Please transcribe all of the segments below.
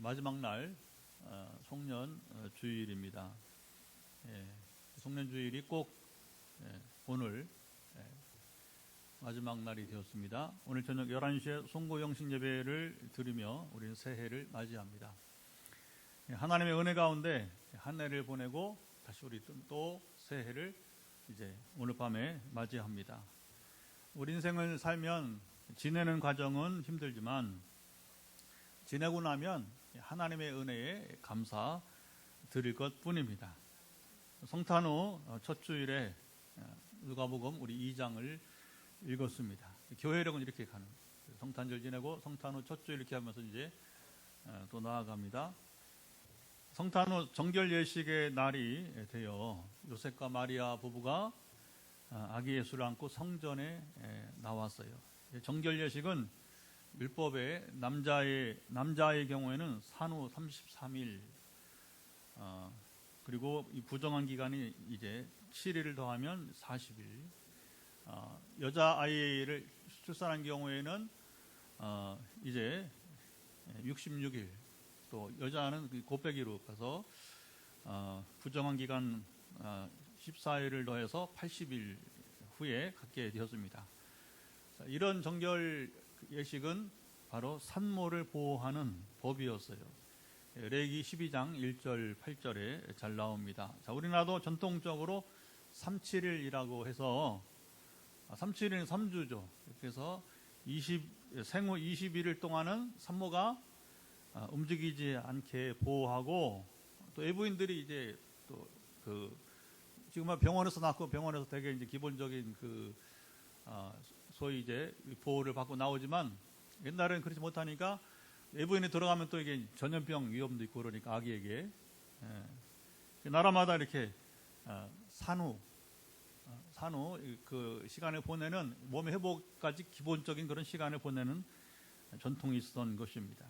마지막 날 송년 주일입니다. 송년 주일이 꼭 오늘 마지막 날이 되었습니다. 오늘 저녁 11시에 송고영신 예배를 드리며 우리는 새해를 맞이합니다. 하나님의 은혜 가운데 한 해를 보내고 다시 우리 또 새해를 이제 오늘 밤에 맞이합니다. 우리 인생을 살면 지내는 과정은 힘들지만 지내고 나면 하나님의 은혜에 감사 드릴 것 뿐입니다. 성탄 후 첫 주일에 누가복음 우리 2장을 읽었습니다. 교회력은 이렇게 가는 거예요. 성탄절 지내고 성탄 후 첫 주일 이렇게 하면서 이제 또 나아갑니다. 성탄 후 정결 예식의 날이 되어 요셉과 마리아 부부가 아기 예수를 안고 성전에 나왔어요. 정결 예식은 율법의 남자의 경우에는 산후 33일 그리고 이 부정한 기간이 이제 7일을 더하면 40일. 여자 아이를 출산한 경우에는 이제 66일. 또 여자는 곱빼기로 가서 부정한 기간 14일을 더해서 80일 후에 갖게 되었습니다. 이런 정결 예식은 바로 산모를 보호하는 법이었어요. 레위기 12장 1절 8절에 잘 나옵니다. 자, 우리나라도 전통적으로 377이라고 해서 377은 3주죠. 그래서 생후 21일 동안은 산모가 움직이지 않게 보호하고 또 애부인들이 이제 또 지금 병원에서 낳고 병원에서 되게 이제 기본적인 소위 이제 보호를 받고 나오지만 옛날에는 그렇지 못하니까 애부인이 들어가면 또 이게 전염병 위험도 있고 그러니까 아기에게 나라마다 이렇게 산후 그 시간을 보내는 몸의 회복까지 기본적인 그런 시간을 보내는 전통이 있었던 것입니다.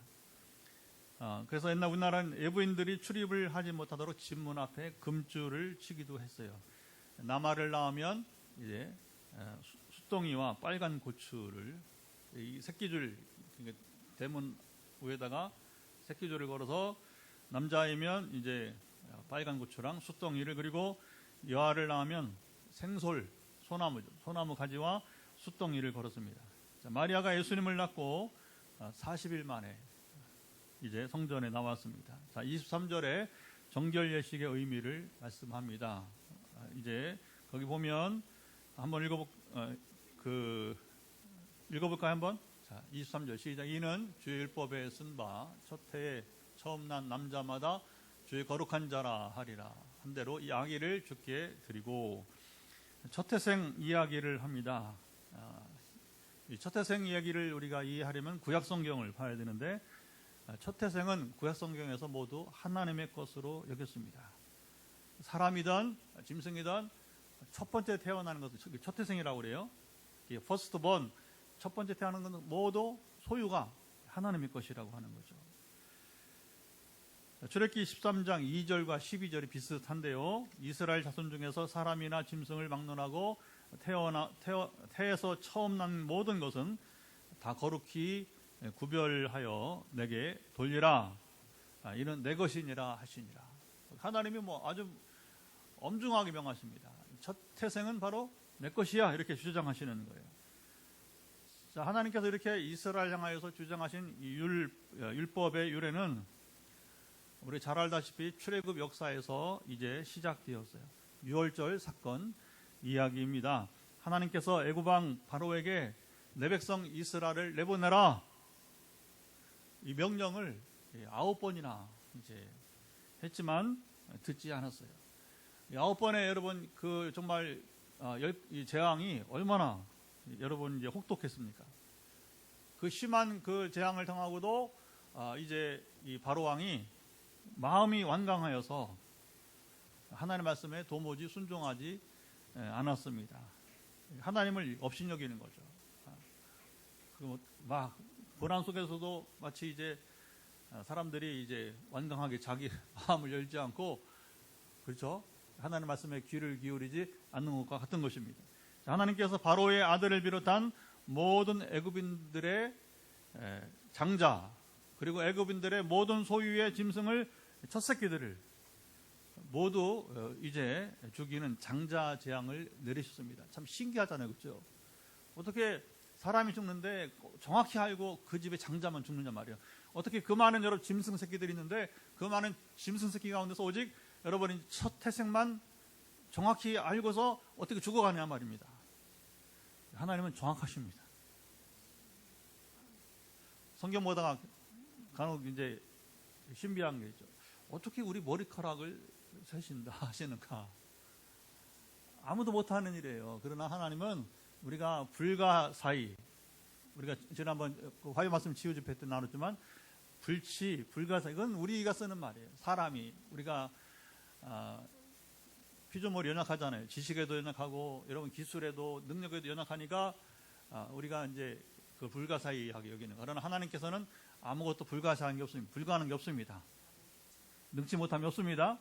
그래서 옛날 우리나라는 애부인들이 출입을 하지 못하도록 집문 앞에 금줄을 치기도 했어요. 남아를 낳으면 이제 숫덩이와 빨간 고추를 이 새끼줄 대문 위에다가 새끼줄을 걸어서 남자이면 이제 빨간 고추랑 숫덩이를 그리고 여아를 낳으면 생솔 소나무 가지와 숫덩이를 걸었습니다. 자, 마리아가 예수님을 낳고 40일 만에 이제 성전에 나왔습니다. 자, 23절에 정결 예식의 의미를 말씀합니다. 이제 거기 보면 한번 읽어볼까요 한번? 자, 23절 시작. 이는 주의 율법에 쓴 바 첫 해에 처음 난 남자마다 주의 거룩한 자라 하리라 한 대로 이 아기를 주께 드리고 첫태생 이야기를 합니다. 이 첫태생 이야기를 우리가 이해하려면 구약성경을 봐야 되는데 첫태생은 구약성경에서 모두 하나님의 것으로 여겼습니다. 사람이든 짐승이든 첫 번째 태어나는 것은 첫태생이라고 그래요. 퍼스트 본 첫 번째 태어나는 것은 모두 소유가 하나님의 것이라고 하는 거죠. 출애굽기 13장 2절과 12절이 비슷한데요. 이스라엘 자손 중에서 사람이나 짐승을 막론하고 태에서 처음 난 모든 것은 다 거룩히 구별하여 내게 돌리라. 이는 내 것이니라 하시니라. 하나님이 아주 엄중하게 명하십니다. 첫 태생은 바로 내 것이야 이렇게 주장하시는 거예요. 자, 하나님께서 이렇게 이스라엘 향하여서 주장하신 이 율법의 유래는 우리 잘 알다시피 출애굽 역사에서 이제 시작되었어요. 유월절 사건 이야기입니다. 하나님께서 애굽왕 바로에게 내 백성 이스라엘을 내보내라 이 명령을 9번이나 이제 했지만 듣지 않았어요. 9번에 여러분 정말 이 재앙이 얼마나 여러분 이제 혹독했습니까? 그 심한 그 재앙을 당하고도 이제 이 바로 왕이 마음이 완강하여서 하나님의 말씀에 도무지 순종하지 않았습니다. 하나님을 업신여기는 거죠. 막 고난 속에서도 마치 이제 사람들이 이제 완강하게 자기 마음을 열지 않고 그렇죠? 하나님의 말씀에 귀를 기울이지 않는 것과 같은 것입니다. 하나님께서 바로의 아들을 비롯한 모든 애굽인들의 장자 그리고 애굽인들의 모든 소유의 짐승을 첫 새끼들을 모두 이제 죽이는 장자 재앙을 내리셨습니다. 참 신기하잖아요, 그렇죠? 어떻게 사람이 죽는데 정확히 알고 그 집의 장자만 죽느냐 말이에요. 어떻게 그 많은 여러 짐승 새끼들이 있는데 그 많은 짐승 새끼 가운데서 오직 여러분이 첫 태생만 정확히 알고서 어떻게 죽어가냐 말입니다. 하나님은 정확하십니다. 성경 보다가 간혹 이제 신비한 게 있죠. 어떻게 우리 머리카락을 세신다 하시는가? 아무도 못하는 일이에요. 그러나 하나님은 우리가 불가사의, 우리가 지난번 화요 말씀 치유 집회 때 나눴지만 불치, 불가사의, 이건 우리가 쓰는 말이에요. 사람이 우리가 피조물이 연약하잖아요. 지식에도 연약하고 여러분 기술에도 능력에도 연약하니까 우리가 이제 그 불가사의하게 여기는. 그러나 하나님께서는 아무것도 불가사한 게 없습니다. 불가하는 게 없습니다. 능치 못함이 없습니다.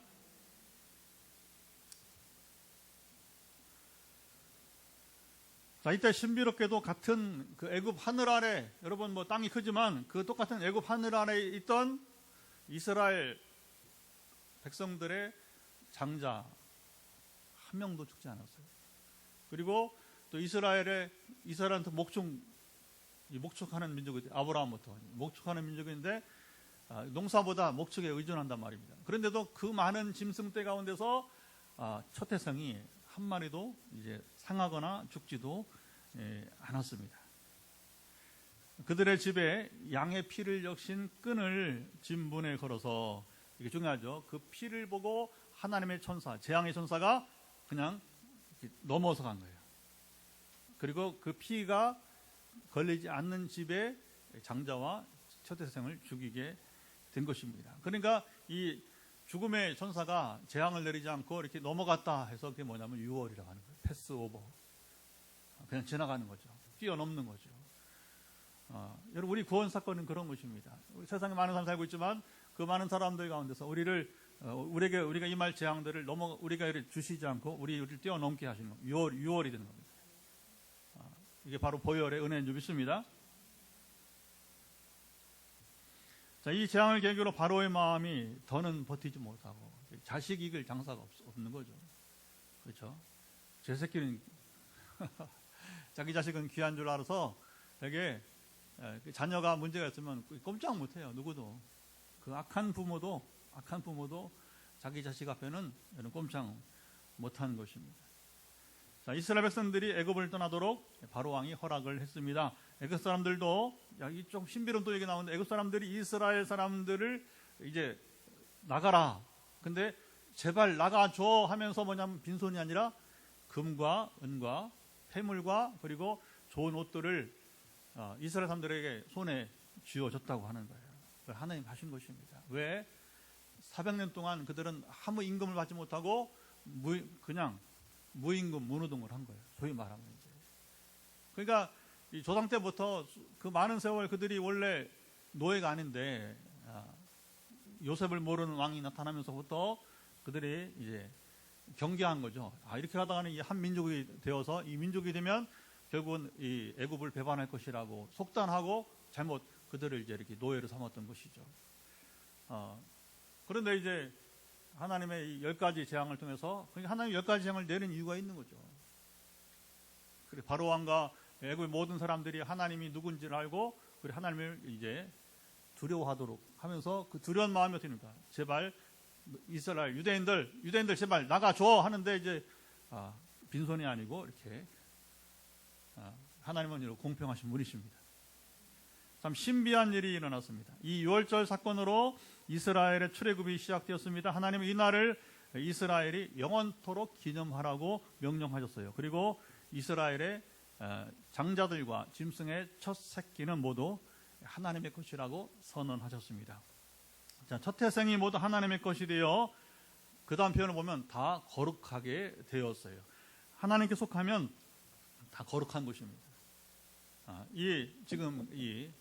자, 이때 신비롭게도 같은 그 애굽 하늘 아래, 여러분 뭐 땅이 크지만 그 똑같은 애굽 하늘 아래 있던 이스라엘 백성들의 장자 한 명도 죽지 않았어요. 그리고 또 이스라엘한테 목축하는 민족이 아브라함부터 목축하는 민족인데 농사보다 목축에 의존한단 말입니다. 그런데도 그 많은 짐승떼 가운데서 첫 태생이 한 마리도 이제 상하거나 죽지도 않았습니다. 그들의 집에 양의 피를 적신 끈을 진문에 걸어서, 이게 중요하죠. 그 피를 보고 하나님의 천사, 재앙의 천사가 그냥 넘어서 간 거예요. 그리고 그 피가 걸리지 않는 집에 장자와 첫 태생을 죽이게 된 것입니다. 그러니까 이 죽음의 천사가 재앙을 내리지 않고 이렇게 넘어갔다 해서 그게 뭐냐면 유월이라고 하는 거예요. 패스오버. 그냥 지나가는 거죠. 뛰어넘는 거죠. 여러분, 우리 구원 사건은 그런 것입니다. 세상에 많은 사람 살고 있지만 그 많은 사람들 가운데서 우리가 임할 재앙들을 우리가 주시지 않고 우리를 뛰어넘게 하시는 거. 유월이 되는 겁니다. 이게 바로 보혈의 은혜인 줄 믿습니다. 자, 이 재앙을 계기로 바로의 마음이 더는 버티지 못하고 자식 이길 장사가 없는 거죠. 그렇죠? 제 새끼는 자기 자식은 귀한 줄 알아서 되게 자녀가 문제가 있으면 꼼짝 못해요. 누구도. 그 악한 부모도 자기 자식 앞에는 꼼짝 못하는 것입니다. 자, 이스라엘 백성들이 애굽을 떠나도록 바로 왕이 허락을 했습니다. 애굽 사람들도, 좀 신비로운 또 얘기 나오는데, 애굽 사람들이 이스라엘 사람들을 이제 나가라. 근데 제발 나가줘 하면서 뭐냐면 빈손이 아니라 금과 은과 폐물과 그리고 좋은 옷들을 이스라엘 사람들에게 손에 쥐어줬다고 하는 거예요. 하나님 하신 것입니다. 왜? 400년 동안 그들은 아무 임금을 받지 못하고 그냥 무임금, 무노동을 한 거예요. 소위 말하면 이제. 그러니까 이 조상 때부터 그 많은 세월 그들이 원래 노예가 아닌데 요셉을 모르는 왕이 나타나면서부터 그들이 이제 경계한 거죠. 이렇게 하다가는 이 한 민족이 되어서 이 민족이 되면 결국은 이 애굽을 배반할 것이라고 속단하고 잘못 그들을 이제 이렇게 노예로 삼았던 것이죠. 그런데 이제 하나님의 이 10가지 재앙을 통해서, 그러니까 하나님이 10가지 재앙을 내린 이유가 있는 거죠. 그래, 바로 왕과 애굽의 모든 사람들이 하나님이 누군지를 알고, 그래, 하나님을 이제 두려워하도록 하면서 그 두려운 마음이 어떻게 됩니까? 제발 이스라엘 유대인들 제발 나가줘 하는데 이제 빈손이 아니고 이렇게 하나님은 이런 공평하신 분이십니다. 참 신비한 일이 일어났습니다. 이 유월절 사건으로 이스라엘의 출애굽이 시작되었습니다. 하나님은 이 날을 이스라엘이 영원토록 기념하라고 명령하셨어요. 그리고 이스라엘의 장자들과 짐승의 첫 새끼는 모두 하나님의 것이라고 선언하셨습니다. 자, 첫 태생이 모두 하나님의 것이 되어 그 다음 표현을 보면 다 거룩하게 되었어요. 하나님께 속하면 다 거룩한 것입니다. 지금 이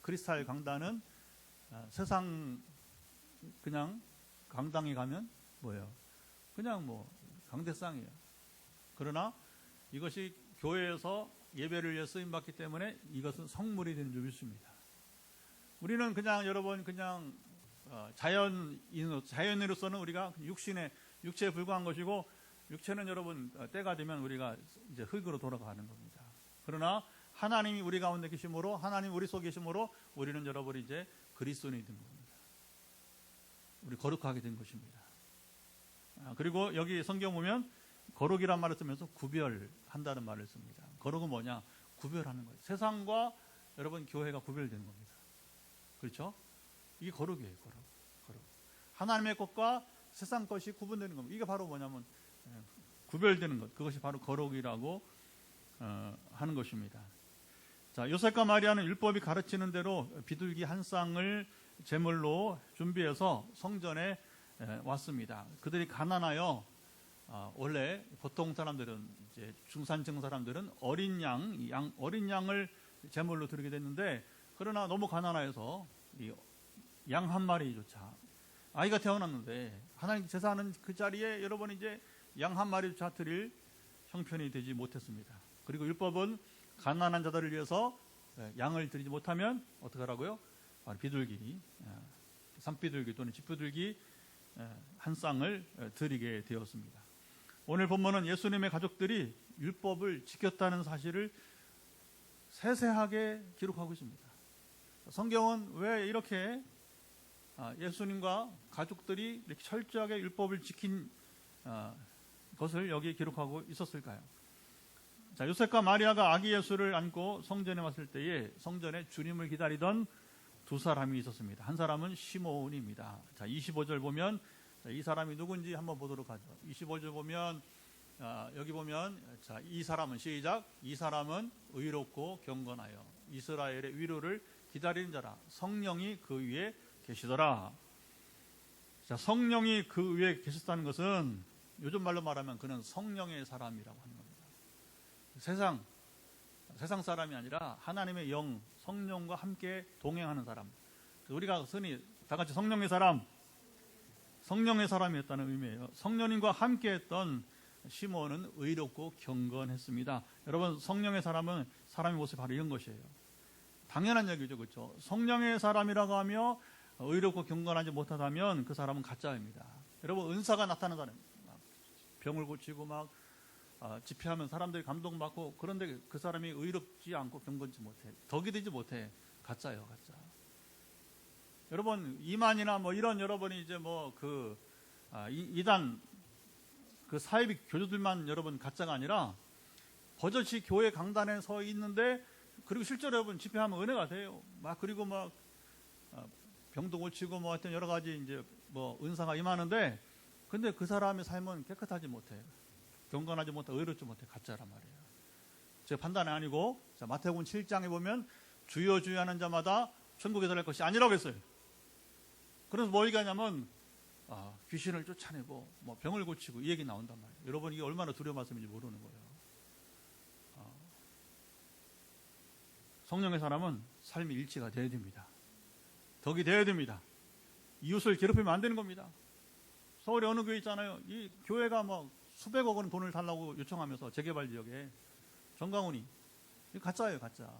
크리스탈 강단은 세상 그냥 강당에 가면 뭐예요? 그냥 뭐 강대상이에요. 그러나 이것이 교회에서 예배를 위해 쓰임받기 때문에 이것은 성물이 되는 줄 믿습니다. 우리는 그냥 여러분 그냥 자연인으로서는 우리가 육체에 불과한 것이고, 육체는 여러분 때가 되면 우리가 이제 흙으로 돌아가는 겁니다. 그러나 하나님이 우리 가운데 계심으로, 하나님 우리 속에 계심으로 우리는 여러분 이제 그리스도인이 된 겁니다. 우리 거룩하게 된 것입니다. 그리고 여기 성경 보면 거룩이란 말을 쓰면서 구별한다는 말을 씁니다. 거룩은 뭐냐? 구별하는 거예요. 세상과 여러분 교회가 구별되는 겁니다. 그렇죠? 이게 거룩이에요. 거룩. 하나님의 것과 세상 것이 구분되는 겁니다. 이게 바로 뭐냐면 구별되는 것, 그것이 바로 거룩이라고 하는 것입니다. 자, 요셉과 마리아는 율법이 가르치는 대로 비둘기 한 쌍을 제물로 준비해서 성전에 왔습니다. 그들이 가난하여 원래 보통 사람들은, 이제 중산층 사람들은 어린 양을 제물로 드리게 됐는데, 그러나 너무 가난해서 양 한 마리조차, 아이가 태어났는데 하나님 제사하는 그 자리에 여러분 이제 양 한 마리조차 드릴 형편이 되지 못했습니다. 그리고 율법은 가난한 자들을 위해서 양을 드리지 못하면 어떻게 하라고요? 비둘기, 산비둘기 또는 집비둘기 한 쌍을 드리게 되었습니다. 오늘 본문은 예수님의 가족들이 율법을 지켰다는 사실을 세세하게 기록하고 있습니다. 성경은 왜 이렇게 예수님과 가족들이 이렇게 철저하게 율법을 지킨 것을 여기 기록하고 있었을까요? 자, 요셉과 마리아가 아기 예수를 안고 성전에 왔을 때에 성전에 주님을 기다리던 두 사람이 있었습니다. 한 사람은 시몬입니다. 자, 25절 보면 이 사람이 누군지 한번 보도록 하죠. 25절 보면 여기 보면, 자, 이 사람은, 시작, 이 사람은 의롭고 경건하여 이스라엘의 위로를 기다리는 자라. 성령이 그 위에 계시더라. 자, 성령이 그 위에 계셨다는 것은 요즘 말로 말하면 그는 성령의 사람이라고 하는 겁니다. 세상 사람이 아니라 하나님의 영, 성령과 함께 동행하는 사람. 우리가 흔히 다 같이 성령의 사람이었다는 의미예요. 성령님과 함께했던 시몬은 의롭고 경건했습니다. 여러분, 성령의 사람은 사람의 모습이 바로 이런 것이에요. 당연한 얘기죠, 그렇죠? 성령의 사람이라고 하며 의롭고 경건하지 못하다면 그 사람은 가짜입니다. 여러분, 은사가 나타나는 사람, 병을 고치고 막 집회하면 사람들이 감동받고, 그런데 그 사람이 의롭지 않고 경건치 못해, 덕이 되지 못해, 가짜예요, 가짜. 여러분, 이만이나 뭐 이런 여러분이 이제 뭐 이단 그 사이비 교주들만 여러분 가짜가 아니라 버젓이 교회 강단에 서 있는데, 그리고 실제로 여러분 집회하면 은혜가 돼요. 그리고 병도 고치고 뭐 하여튼 여러 가지 이제 뭐 은사가 임하는데, 근데 그 사람의 삶은 깨끗하지 못해, 경건하지 못해, 의롭지 못해, 가짜란 말이에요. 제 판단이 아니고, 자, 마태복음 7장에 보면 주여 주여 하는 자마다 천국에 들어갈 것이 아니라고 했어요. 그래서 뭐 얘기하냐면 귀신을 쫓아내고 뭐 병을 고치고 이 얘기 나온단 말이에요. 여러분, 이게 얼마나 두려운 말씀인지 모르는 거예요. 성령의 사람은 삶이 일치가 돼야 됩니다. 덕이 돼야 됩니다. 이웃을 괴롭히면 안 되는 겁니다. 서울에 어느 교회 있잖아요. 이 교회가 뭐 수백억 원 돈을 달라고 요청하면서 재개발 지역에 정강훈이, 이거 가짜예요, 가짜.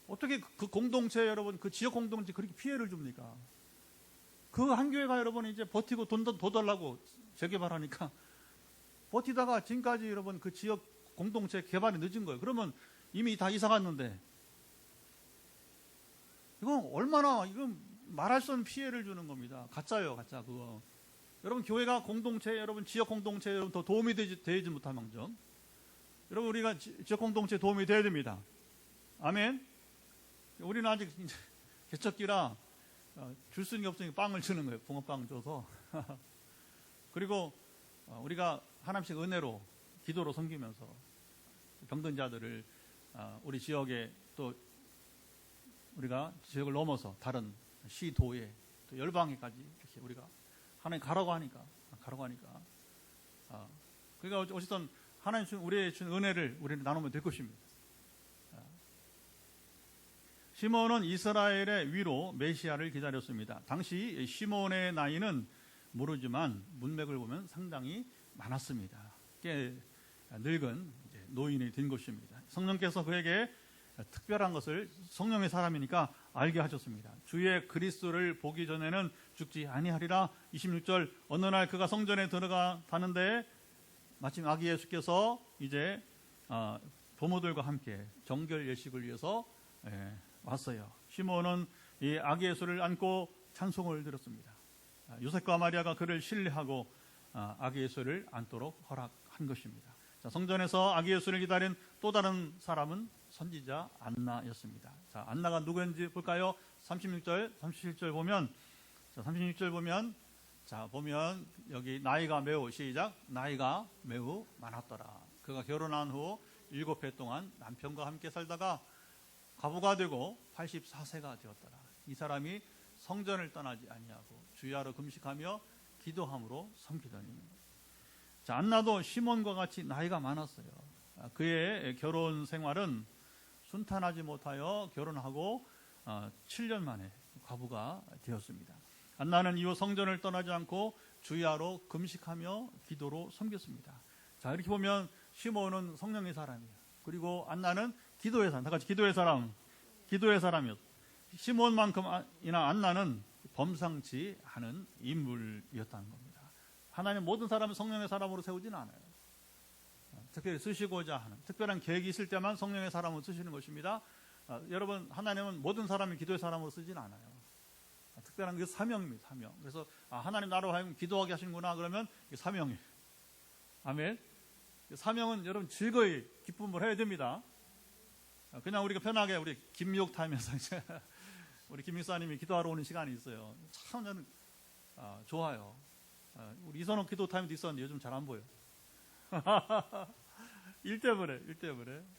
어떻게 그 공동체, 여러분, 그 지역 공동체 그렇게 피해를 줍니까? 그 한 교회가 여러분 이제 버티고 돈 더 달라고 재개발하니까 버티다가 지금까지 여러분 그 지역 공동체 개발이 늦은 거예요. 그러면 이미 다 이사 갔는데, 이건 얼마나, 이건 말할 수 없는 피해를 주는 겁니다. 가짜예요, 가짜. 그거 여러분, 교회가 공동체, 여러분 지역 공동체 여러분 더 도움이 되지 못한 망정, 여러분 우리가 지역 공동체에 도움이 돼야 됩니다. 아멘. 우리는 아직 이제 개척기라 줄 수 있는 게 없으니까 빵을 주는 거예요. 붕어빵 줘서. 그리고 우리가 하나씩 은혜로 기도로 섬기면서 병든 자들을 우리 지역에, 또 우리가 지역을 넘어서 다른 시도에, 또 열방에까지 이렇게 우리가 하나님 가라고 하니까 그러니까 어쨌든 하나님 우리의 준 은혜를 우리는 나누면 될 것입니다. 시몬은 이스라엘의 위로 메시아를 기다렸습니다. 당시 시몬의 나이는 모르지만 문맥을 보면 상당히 많았습니다. 꽤 늙은 노인이 된 것입니다. 성령께서 그에게 특별한 것을 성령의 사람이니까 알게 하셨습니다. 주의 그리스도를 보기 전에는 죽지 아니하리라. 26절 어느 날 그가 성전에 들어가는데 마침 아기 예수께서 이제 부모들과 함께 정결 예식을 위해서 왔어요. 시몬은 이 아기 예수를 안고 찬송을 드렸습니다. 요셉과 마리아가 그를 신뢰하고 아기 예수를 안도록 허락한 것입니다. 자, 성전에서 아기 예수를 기다린 또 다른 사람은 선지자 안나였습니다. 자, 안나가 누구였는지 볼까요? 36절, 37절 보면, 자, 36절 보면 여기 나이가 매우 시작 나이가 매우 많았더라. 그가 결혼한 후 7해 동안 남편과 함께 살다가 과부가 되고 84세가 되었더라. 이 사람이 성전을 떠나지 아니하고 주야로 금식하며 기도함으로 섬기더니. 자, 안나도 시몬과 같이 나이가 많았어요. 그의 결혼 생활은 순탄하지 못하여 결혼하고 7년 만에 과부가 되었습니다. 안나는 이후 성전을 떠나지 않고 주야로 금식하며 기도로 섬겼습니다. 자, 이렇게 보면 시몬은 성령의 사람이에요. 그리고 안나는 기도의 사람, 다 같이 기도의 사람이었어요. 시몬만큼이나 안나는 범상치 않은 인물이었다는 겁니다. 하나님 모든 사람을 성령의 사람으로 세우지는 않아요. 특별히 쓰시고자 하는 특별한 계획이 있을 때만 성령의 사람으로 쓰시는 것입니다. 여러분, 하나님은 모든 사람을 기도의 사람으로 쓰지는 않아요. 특별한 게 사명입니다. 사명. 그래서 하나님 나로 하여금 기도하게 하시는구나 그러면 이게 사명이에요. 아멘. 사명은 여러분 즐거이 기쁨을 해야 됩니다. 그냥 우리가 편하게 우리 김미옥 타임에서 우리 김 목사님이 기도하러 오는 시간이 있어요. 참 저는 좋아요. 우리 이선옥 기도 타임도 있었는데 요즘 잘 안 보여. 일 때문에.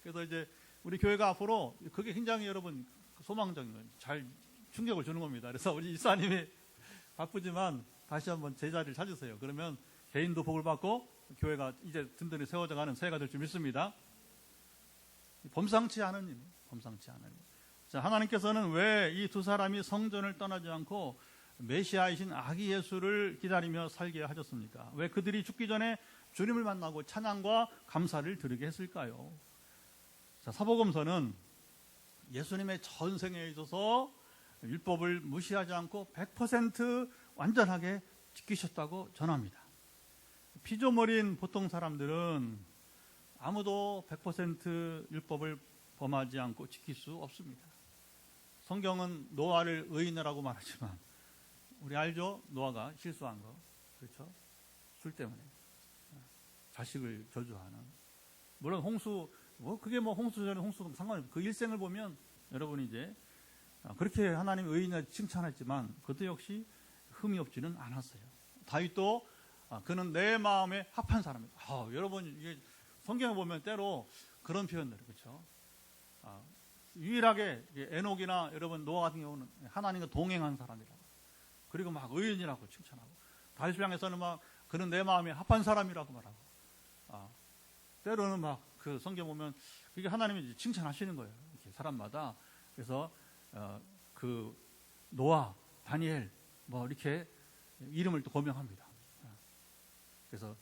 그래서 이제 우리 교회가 앞으로 그게 굉장히 여러분 소망적인 거예요. 잘 충격을 주는 겁니다. 그래서 우리 이사님이 바쁘지만 다시 한번 제자리를 찾으세요. 그러면 개인도 복을 받고 교회가 이제 든든히 세워져가는 새해가 될 줄 믿습니다. 범상치 않은 일. 자, 하나님께서는 왜 이 두 사람이 성전을 떠나지 않고 메시아이신 아기 예수를 기다리며 살게 하셨습니까? 왜 그들이 죽기 전에 주님을 만나고 찬양과 감사를 드리게 했을까요? 자, 사복음서는 예수님의 전생에 있어서 율법을 무시하지 않고 100% 완전하게 지키셨다고 전합니다. 피조물인 보통 사람들은 아무도 100% 율법을 범하지 않고 지킬 수 없습니다. 성경은 노아를 의인이라고 말하지만 우리 알죠? 노아가 실수한 거. 그렇죠? 술 때문에 자식을 저주하는. 물론 홍수, 그게 홍수 전에 홍수도 상관없어요. 그 일생을 보면 여러분이 이제 그렇게 하나님 의인을 칭찬했지만 그도 역시 흠이 없지는 않았어요. 다윗도 그는 내 마음에 합한 사람이다. 여러분 이게 성경에 보면 때로 그런 표현들, 그렇죠? 유일하게 에녹이나 여러분 노아 같은 경우는 하나님과 동행한 사람이라고. 그리고 막 의인이라고 칭찬하고. 다윗을 향해서는 막 그는 내 마음에 합한 사람이라고 말하고. 때로는 막 그 성경 보면 그게 하나님이 칭찬하시는 거예요. 이렇게 사람마다. 그래서 그 노아, 다니엘 이렇게 이름을 또 고명합니다. 그래서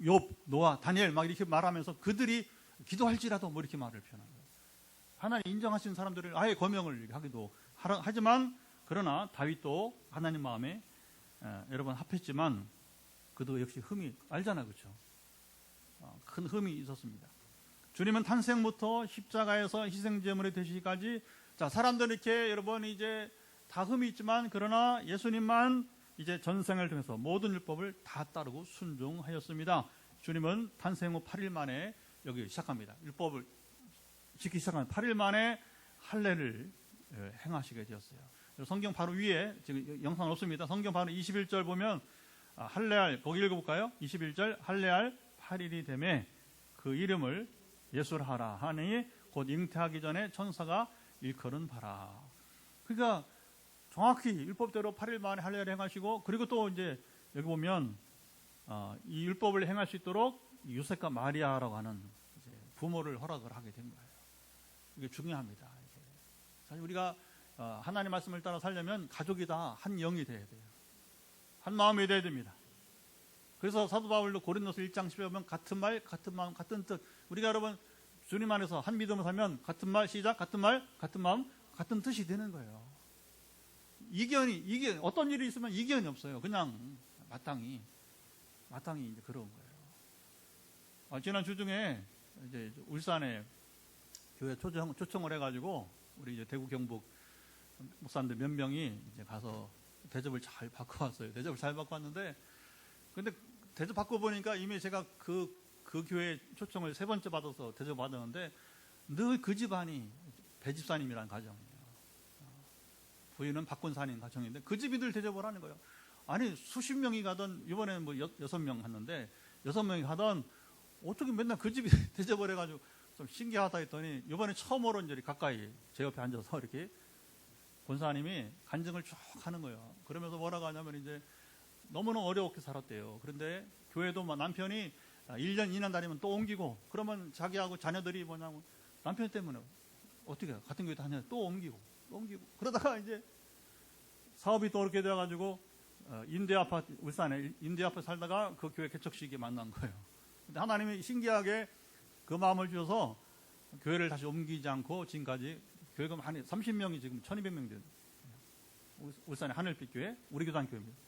욥, 노아, 다니엘 막 이렇게 말하면서 그들이 기도할지라도 이렇게 말을 표현한 거예요. 하나님 인정하시는 사람들을 아예 고명을 하기도 하지만 그러나 다윗도 하나님 마음에 여러분 합했지만 그도 역시 흠이 알잖아요, 그렇죠? 큰 흠이 있었습니다. 주님은 탄생부터 십자가에서 희생제물이 되시기까지 자, 사람들 이렇게 여러분 이제 다 흠이 있지만 그러나 예수님만 이제 전생을 통해서 모든 율법을 다 따르고 순종하였습니다. 주님은 탄생 후 8일 만에 여기 시작합니다. 율법을 지키기 시작한 8일 만에 할례를 행하시게 되었어요. 성경 바로 위에 지금 영상 없습니다. 성경 바로 21절 보면 할례할 거기 읽어볼까요? 21절 할례할 8일이 되매 그 이름을 예수를 하라 하니 곧 잉태하기 전에 천사가 일컬은 바라. 그러니까 정확히 율법대로 8일 만에 할례를 행하시고 그리고 또 이제 여기 보면 이 율법을 행할 수 있도록 요셉과 마리아라고 하는 이제 부모를 허락을 하게 된 거예요. 이게 중요합니다. 사실 우리가 하나님 말씀을 따라 살려면 가족이 다 한 영이 돼야 돼요. 한 마음이 돼야 됩니다. 그래서 사도 바울도 고린도서 1장 10에 보면 같은 말, 같은 마음, 같은 뜻. 우리가 여러분 주님 안에서 한 믿음을 살면 같은 말 시작, 같은 말, 같은 마음, 같은 뜻이 되는 거예요. 이견 어떤 일이 있으면 이견이 없어요. 그냥 마땅히 이제 그런 거예요. 지난 주 중에 이제 울산에 교회 초청을 해가지고 우리 이제 대구 경북 목사님들 몇 명이 이제 가서 대접을 잘 받고 왔어요. 대접을 잘 받고 왔는데, 근데 대접 받고 보니까 이미 제가 그 교회 초청을 3번째 받아서 대접 받았는데 늘 그 집안이 배집사님이라는 가정이에요. 부인은 박군사님 가정인데 그 집이 늘 대접을 하는 거예요. 아니 수십 명이 가던, 이번에는 뭐 6명 갔는데 6명이 가던 어떻게 맨날 그 집이 대접을 해가지고 좀 신기하다 했더니 이번에 처음으로 이제 가까이 제 옆에 앉아서 이렇게 권사님이 간증을 쭉 하는 거예요. 그러면서 뭐라고 하냐면 이제 너무너무 어렵게 살았대요. 그런데 교회도 뭐 남편이 1년, 2년 다니면 또 옮기고, 그러면 자기하고 자녀들이 뭐냐면 남편 때문에 어떻게 같은 교회 다녀 또 옮기고 그러다가 이제 사업이 또 어렵게 돼가지고 임대아파트, 울산에 임대아파트 살다가 그 교회 개척식에 만난 거예요. 근데 하나님이 신기하게 그 마음을 주셔서 교회를 다시 옮기지 않고 지금까지 교회가 한 30명이 지금 1200명 된 울산의 하늘빛 교회, 우리 교단 교회입니다.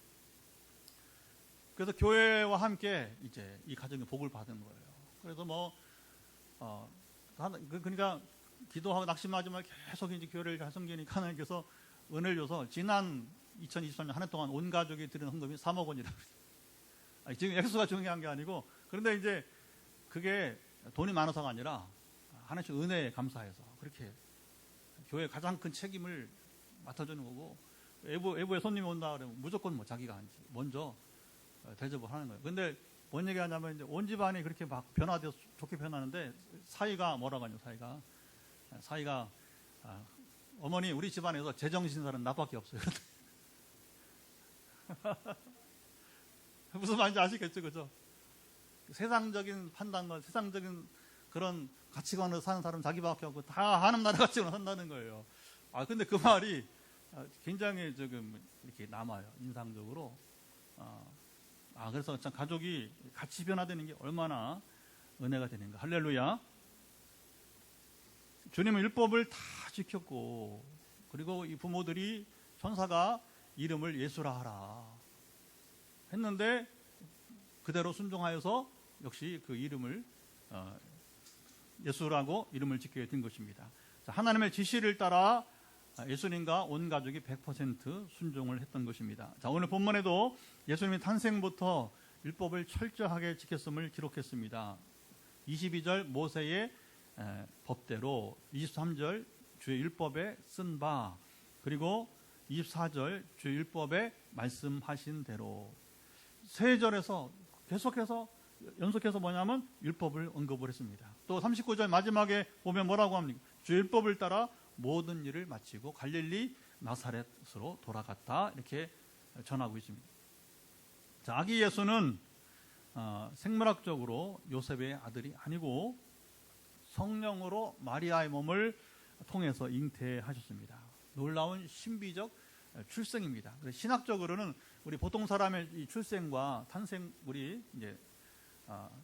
그래서 교회와 함께 이제 이 가정의 복을 받은 거예요. 그래서 그러니까 기도하고 낙심하지만 계속 이제 교회를 잘 섬기니까 하나님께서 은혜를 줘서 지난 2023년 한 해 동안 온 가족이 드린 헌금이 3억 원이라고. 지금 액수가 중요한 게 아니고, 그런데 이제 그게 돈이 많아서가 아니라 하나씩 은혜에 감사해서 그렇게 교회의 가장 큰 책임을 맡아주는 거고, 외부에 손님이 온다 그러면 무조건 자기가 먼저 대접을 하는 거예요. 근데 뭔 얘기 하냐면 이제 온 집안이 그렇게 막 변화돼서 좋게 변하는데 사이가 뭐라고 하냐, 사이가 어머니 우리 집안에서 제정신사는 나밖에 없어요. 무슨 말인지 아시겠죠, 그죠? 세상적인 판단과 세상적인 그런 가치관으로 사는 사람 자기밖에 없고 다 하나님 나라 가치관으로 산다는 거예요. 근데 그 말이 굉장히 조금 이렇게 남아요, 인상적으로. 그래서 참 가족이 같이 변화되는 게 얼마나 은혜가 되는가. 할렐루야. 주님은 율법을 다 지켰고, 그리고 이 부모들이 천사가 이름을 예수라 하라 했는데 그대로 순종하여서 역시 그 이름을 예수라고 이름을 짓게 된 것입니다. 자, 하나님의 지시를 따라 예수님과 온 가족이 100% 순종을 했던 것입니다. 자, 오늘 본문에도 예수님이 탄생부터 율법을 철저하게 지켰음을 기록했습니다. 22절 모세의 법대로, 23절 주의 율법에 쓴 바, 그리고 24절 주의 율법에 말씀하신 대로. 3절에서 계속해서 연속해서 뭐냐면 율법을 언급을 했습니다. 또 39절 마지막에 보면 뭐라고 합니까? 주의 율법을 따라 모든 일을 마치고 갈릴리 나사렛으로 돌아갔다, 이렇게 전하고 있습니다. 자, 아기 예수는 생물학적으로 요셉의 아들이 아니고 성령으로 마리아의 몸을 통해서 잉태하셨습니다. 놀라운 신비적 출생입니다. 신학적으로는 우리 보통 사람의 이 출생과 탄생, 우리 이제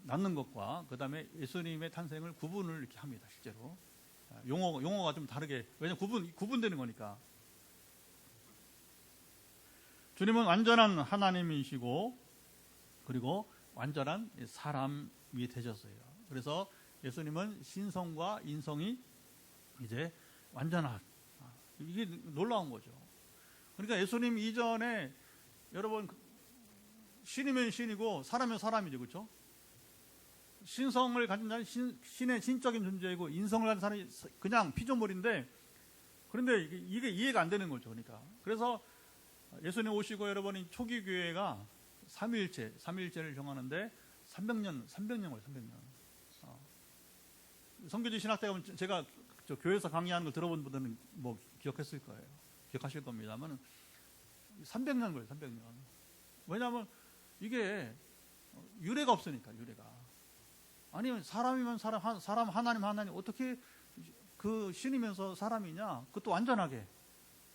낳는 것과 그 다음에 예수님의 탄생을 구분을 이렇게 합니다. 실제로 용어가 좀 다르게, 왜냐면 구분되는 거니까. 주님은 완전한 하나님이시고 그리고 완전한 사람이 되셨어요. 그래서 예수님은 신성과 인성이 이제 완전한, 이게 놀라운 거죠. 그러니까 예수님 이전에 여러분 신이면 신이고 사람이면 사람이죠, 그렇죠? 신성을 가진 자는 신의 신적인 존재이고 인성을 가진 사람이 그냥 피조물인데, 그런데 이게 이해가 안 되는 거죠. 그래서 예수님 오시고 여러분이 초기 교회가 삼위일체를 정하는데 300년. 성교지 신학 때 가면 제가 교회에서 강의하는 걸 들어본 분들은 기억하실 겁니다만 300년 거예요, 300년. 왜냐하면 이게 유래가 없으니까, 유래가. 아니면 사람이면 사람, 하나님 어떻게 그 신이면서 사람이냐? 그것도 완전하게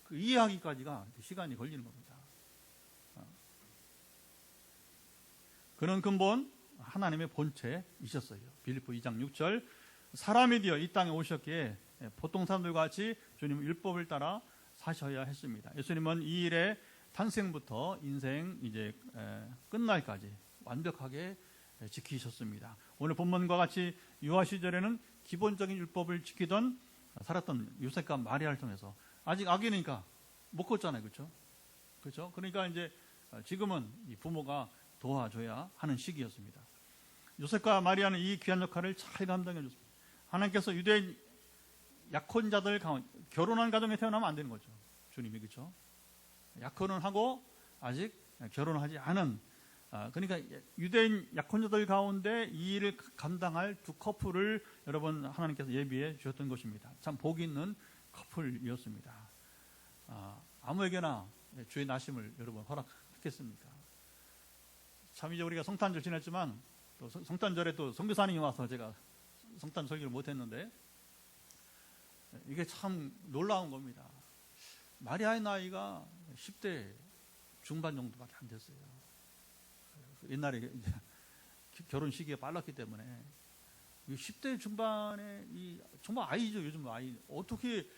이해하기까지가 시간이 걸리는 겁니다. 그런 근본 하나님의 본체이셨어요. 빌립보 2장 6절 사람이 되어 이 땅에 오셨기에 보통 사람들과 같이 주님 율법을 따라 사셔야 했습니다. 예수님은 이 일의 탄생부터 인생 이제 끝날까지 완벽하게 지키셨습니다. 오늘 본문과 같이 유아 시절에는 기본적인 율법을 지키던 살았던 요셉과 마리아를 통해서 아직 아기니까 못 걷잖아요, 그렇죠? 그렇죠? 그러니까 이제 지금은 이 부모가 도와줘야 하는 시기였습니다. 요셉과 마리아는 이 귀한 역할을 잘 감당해 줬습니다. 하나님께서 유대인 약혼자들 가운데 결혼한 가정에 태어나면 안 되는 거죠. 주님이, 그렇죠? 약혼은 하고 아직 결혼하지 않은, 그러니까 유대인 약혼자들 가운데 이 일을 감당할 두 커플을 여러분 하나님께서 예비해 주셨던 것입니다. 참 복 있는 커플이었습니다. 아무에게나 주의 나심을 여러분 허락했겠습니까? 참 이제 우리가 성탄절 지냈지만 또 성탄절에 또 선교사님이 와서 제가 성탄 설교를 못했는데 이게 참 놀라운 겁니다. 마리아의 나이가 10대 중반 정도밖에 안 됐어요. 옛날에 이제 결혼 시기가 빨랐기 때문에 10대 중반에 정말 아이죠. 요즘 아이 어떻게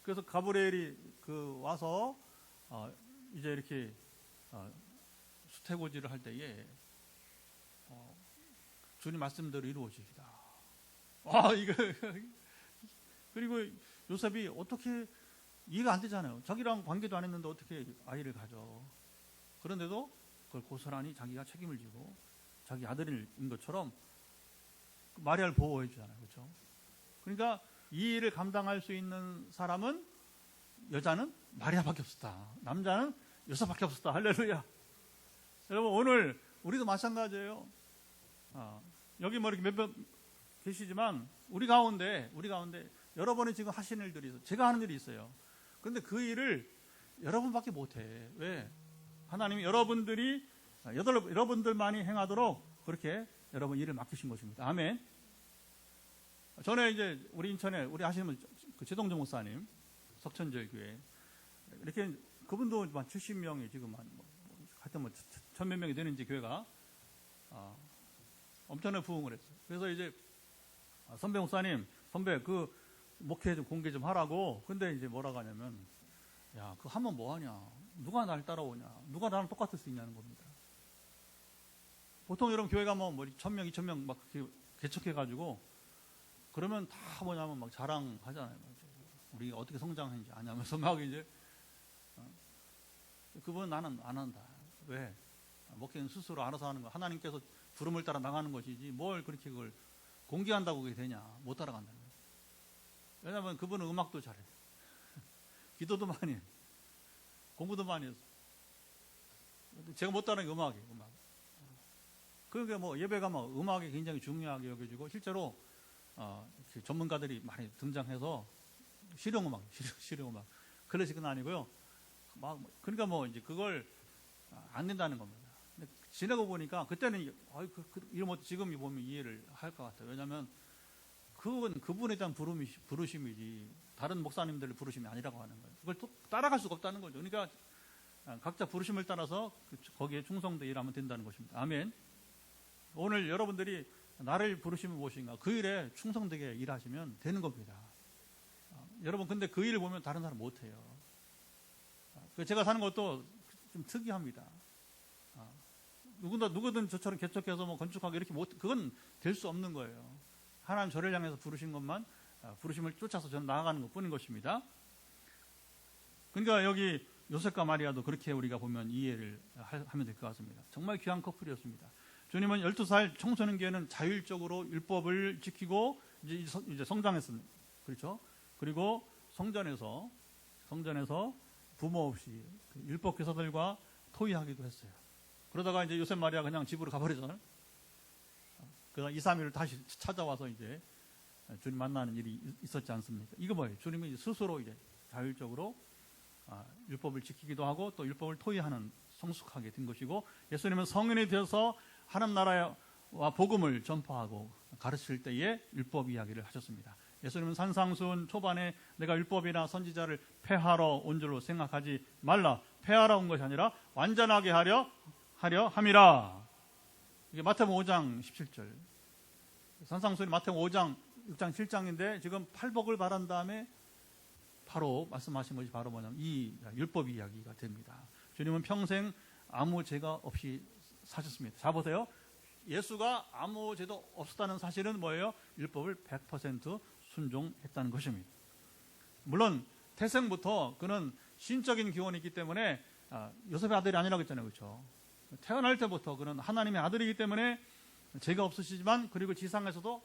그래서 가브리엘이 와서 이제 이렇게 수태고지를 할 때에 주님 말씀대로 이루어지시다. 이거 그리고 요셉이 어떻게 이해가 안 되잖아요. 자기랑 관계도 안 했는데 어떻게 아이를 가져. 그런데도 그걸 고스란히 자기가 책임을 지고 자기 아들인 것처럼 마리아를 보호해 주잖아요. 그렇죠? 그러니까 이 일을 감당할 수 있는 사람은 여자는 마리아밖에 없었다. 남자는 요셉밖에 없었다. 할렐루야. 여러분 오늘 우리도 마찬가지예요. 여기 뭐 이렇게 몇몇 계시지만 우리 가운데 여러분이 지금 하시는 일들이 있어요. 제가 하는 일이 있어요. 그런데 그 일을 여러분밖에 못해. 왜? 하나님이 여러분들만이 행하도록 그렇게 여러분 일을 맡기신 것입니다. 아멘. 전에 이제 우리 인천에 우리 아시는 그 최동정 목사님 석천절 교회 이렇게 그분도 한 70명이 지금 하여튼 천몇 명이 되는지 교회가 엄청나게 부흥을 했어요. 그래서 이제 선배 목사님, 선배 그 목회 좀 공개 좀 하라고. 근데 이제 뭐라고 하냐면 그거 하면 뭐하냐, 누가 날 따라오냐, 누가 나랑 똑같을 수 있냐는 겁니다. 보통 여러분 교회가 뭐 1000명, 2000명 막 개척해가지고 그러면 다 뭐냐면 막 자랑하잖아요. 우리가 어떻게 성장했는지 아냐면서 막 이제 그분은 나는 안 한다. 왜? 목회는 스스로 알아서 하는 거. 하나님께서 부름을 따라 나가는 것이지 뭘 그렇게 그걸 공개한다고 그게 되냐. 못 따라간다는 거예요. 왜냐하면 그분은 음악도 잘해. 기도도 많이 해. 공부도 많이 했어. 제가 못 따르는 게 음악이에요. 음악. 그러니까 뭐 예배가 뭐 음악이 굉장히 중요하게 여겨지고 실제로 전문가들이 많이 등장해서 실용음악, 실용음악. 클래식은 아니고요. 그러니까 뭐 이제 그걸 안 된다는 겁니다. 근데 지내고 보니까 그때는 이런 지금 보면 이해를 할 것 같아요. 왜냐하면 그건 그분에 대한 부르심이지 다른 목사님들의 부르심이 아니라고 하는 거예요. 그걸 또 따라갈 수가 없다는 거죠. 그러니까 각자 부르심을 따라서 거기에 충성되어 일하면 된다는 것입니다. 아멘. 오늘 여러분들이 나를 부르시면 무엇인가 그 일에 충성되게 일하시면 되는 겁니다. 여러분 근데 그 일을 보면 다른 사람 못해요. 제가 사는 것도 좀 특이합니다. 누구든 저처럼 개척해서 뭐 건축하고 이렇게 그건 될 수 없는 거예요. 하나님 저를 향해서 부르신 것만 부르심을 쫓아서 저는 나아가는 것뿐인 것입니다. 그러니까 여기 요셉과 마리아도 그렇게 우리가 보면 이해를 하면 될 것 같습니다. 정말 귀한 커플이었습니다. 주님은 12살 청소년기에는 자율적으로 율법을 지키고 이제 성장했습니다. 그렇죠? 그리고 성전에서 부모 없이 율법 교사들과 토의하기도 했어요. 그러다가 이제 요셉 마리아 그냥 집으로 가버리잖아요. 그다음 2, 3일 다시 찾아와서 이제 주님 만나는 일이 있었지 않습니까? 이거 뭐예요? 주님이 스스로 이제 자율적으로 율법을 지키기도 하고 또 율법을 토의하는 성숙하게 된 것이고 예수님은 성인이 되어서 하나님 나라와 복음을 전파하고 가르칠 때에 율법 이야기를 하셨습니다. 예수님은 산상수훈 초반에 내가 율법이나 선지자를 폐하러 온 줄로 생각하지 말라. 폐하러 온 것이 아니라 완전하게 하려 함이라. 이게 마태복음 5장 17절. 산상수훈이 마태복음 5장, 6장, 7장인데 지금 팔복을 바란 다음에 바로 말씀하신 것이 바로 뭐냐면 이 율법 이야기가 됩니다. 주님은 평생 아무 죄가 없이 사셨습니다. 자 보세요. 예수가 아무 죄도 없었다는 사실은 뭐예요? 율법을 100% 순종했다는 것입니다. 물론 태생부터 그는 신적인 기원이 있기 때문에 요셉의 아들이 아니라고 했잖아요. 그렇죠? 태어날 때부터 그는 하나님의 아들이기 때문에 죄가 없으시지만 그리고 지상에서도